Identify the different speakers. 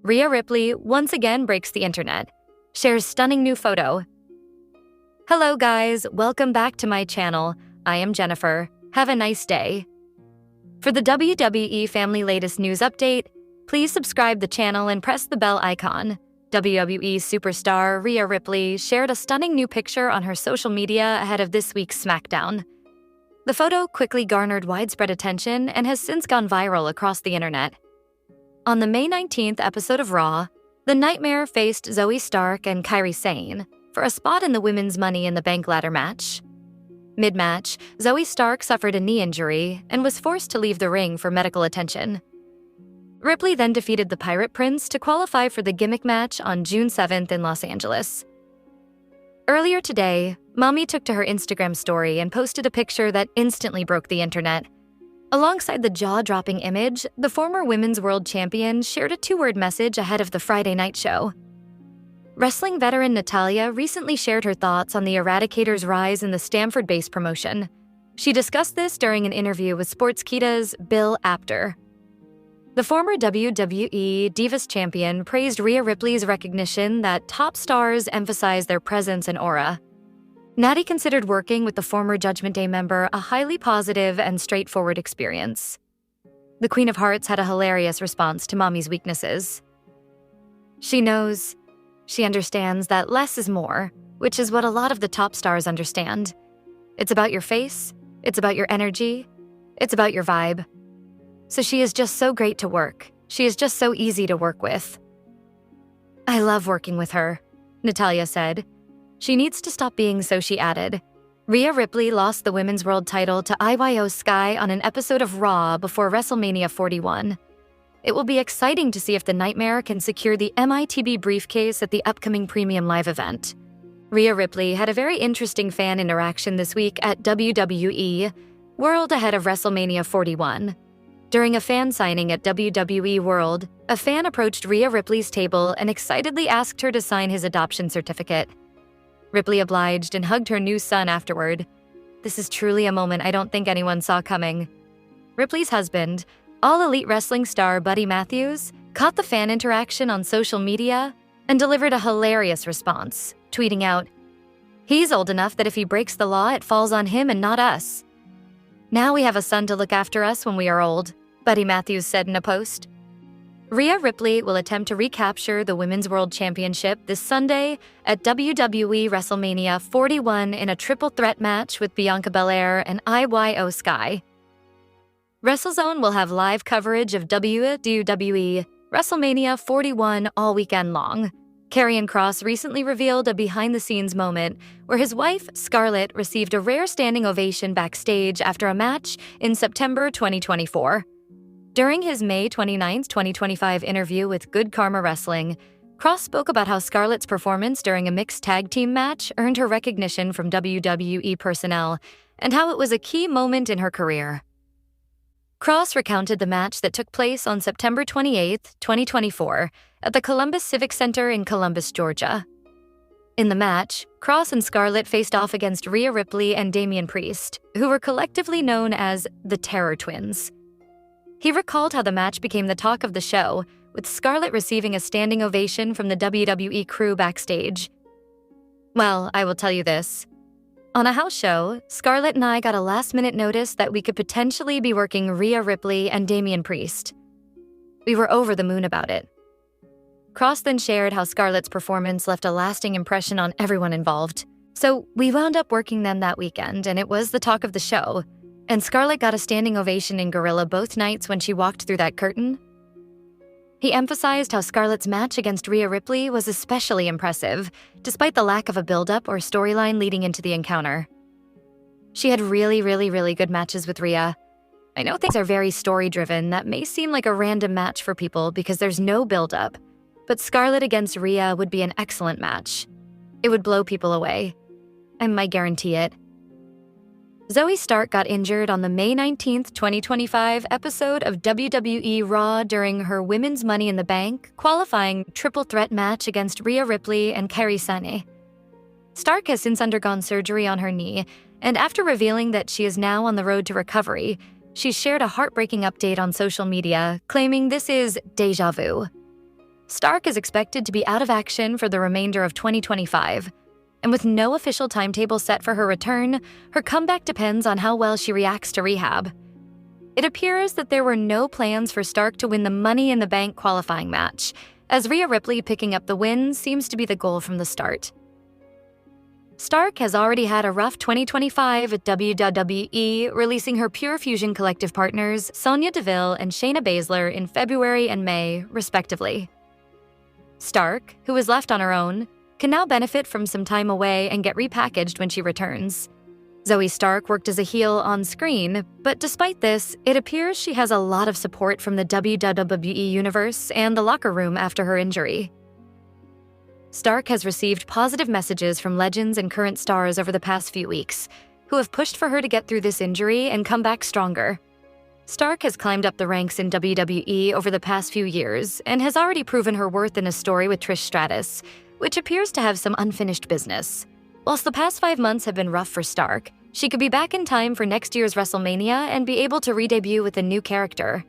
Speaker 1: Rhea Ripley once again breaks the internet, shares stunning new photo. Hello guys, welcome back to my channel. I am Jennifer. Have a nice day. For the WWE family latest news update, please subscribe the channel and press the bell icon. WWE superstar Rhea Ripley shared a stunning new picture on her social media ahead of this week's SmackDown. The photo quickly garnered widespread attention and has since gone viral across the internet. On the May 19th episode of Raw, the Nightmare faced Zoe Stark and Kairi Sane for a spot in the Women's Money in the Bank ladder match. Mid-match, Zoe Stark suffered a knee injury and was forced to leave the ring for medical attention. Ripley then defeated the Pirate Prince to qualify for the gimmick match on June 7th in Los Angeles. Earlier today, Mommy took to her Instagram story and posted a picture that instantly broke the internet. Alongside the jaw-dropping image, the former Women's World Champion shared a two-word message ahead of the Friday night show. Wrestling veteran Natalyia recently shared her thoughts on the Eradicator's rise in the Stamford-based promotion. She discussed this during an interview with Sportskeeda's Bill Apter. The former WWE Divas Champion praised Rhea Ripley's recognition that top stars emphasize their presence and aura. Natty considered working with the former Judgment Day member a highly positive and straightforward experience. The Queen of Hearts had a hilarious response to Mommy's weaknesses. She knows, she understands that less is more, which is what a lot of the top stars understand. It's about your face, it's about your energy, it's about your vibe. So she is just so great to work. She is just so easy to work with. I love working with her, Natalyia said. She needs to stop being so, she added. Rhea Ripley lost the Women's World title to Io Sky on an episode of Raw before WrestleMania 41. It will be exciting to see if the Nightmare can secure the MITB briefcase at the upcoming Premium Live event. Rhea Ripley had a very interesting fan interaction this week at WWE World ahead of WrestleMania 41. During a fan signing at WWE World, a fan approached Rhea Ripley's table and excitedly asked her to sign his adoption certificate. Ripley obliged and hugged her new son afterward. This is truly a moment I don't think anyone saw coming. Ripley's husband, All Elite wrestling star Buddy Matthews, caught the fan interaction on social media and delivered a hilarious response, tweeting out, "He's old enough that if he breaks the law, it falls on him and not us. Now we have a son to look after us when we are old," Buddy Matthews said in a post. Rhea Ripley will attempt to recapture the Women's World Championship this Sunday at WWE WrestleMania 41 in a triple threat match with Bianca Belair and Io Sky. WrestleZone will have live coverage of WWE WrestleMania 41 all weekend long. Karrion Kross recently revealed a behind-the-scenes moment where his wife, Scarlett, received a rare standing ovation backstage after a match in September 2024. During his May 29, 2025 interview with Good Karma Wrestling, Kross spoke about how Scarlett's performance during a mixed tag team match earned her recognition from WWE personnel and how it was a key moment in her career. Kross recounted the match that took place on September 28, 2024, at the Columbus Civic Center in Columbus, Georgia. In the match, Kross and Scarlett faced off against Rhea Ripley and Damian Priest, who were collectively known as the Terror Twins. He recalled how the match became the talk of the show, with Scarlett receiving a standing ovation from the WWE crew backstage. "Well, I will tell you this. On a house show, Scarlett and I got a last-minute notice that we could potentially be working Rhea Ripley and Damian Priest. We were over the moon about it." Kross then shared how Scarlett's performance left a lasting impression on everyone involved. "So we wound up working them that weekend, and it was the talk of the show. And Scarlett got a standing ovation in Gorilla both nights when she walked through that curtain." He emphasized how Scarlett's match against Rhea Ripley was especially impressive, despite the lack of a build-up or storyline leading into the encounter. "She had really good matches with Rhea. I know things are very story-driven. That may seem like a random match for people because there's no build-up, but Scarlett against Rhea would be an excellent match. It would blow people away. I might guarantee it." Zoe Stark got injured on the May 19, 2025 episode of WWE Raw during her Women's Money in the Bank qualifying triple threat match against Rhea Ripley and Kairi Sane. Stark has since undergone surgery on her knee, and after revealing that she is now on the road to recovery, she shared a heartbreaking update on social media, claiming this is deja vu. Stark is expected to be out of action for the remainder of 2025. And with no official timetable set for her return, her comeback depends on how well she reacts to rehab. It appears that there were no plans for Stark to win the Money in the Bank qualifying match, as Rhea Ripley picking up the win seems to be the goal from the start. Stark has already had a rough 2025 at WWE, releasing her Pure Fusion Collective partners Sonya Deville and Shayna Baszler in February and May, respectively. Stark, who is left on her own, can now benefit from some time away and get repackaged when she returns. Zoe Stark worked as a heel on screen, but despite this, it appears she has a lot of support from the WWE Universe and the locker room after her injury. Stark has received positive messages from legends and current stars over the past few weeks, who have pushed for her to get through this injury and come back stronger. Stark has climbed up the ranks in WWE over the past few years and has already proven her worth in a story with Trish Stratus, which appears to have some unfinished business. Whilst the past 5 months have been rough for Stark, she could be back in time for next year's WrestleMania and be able to re-debut with a new character.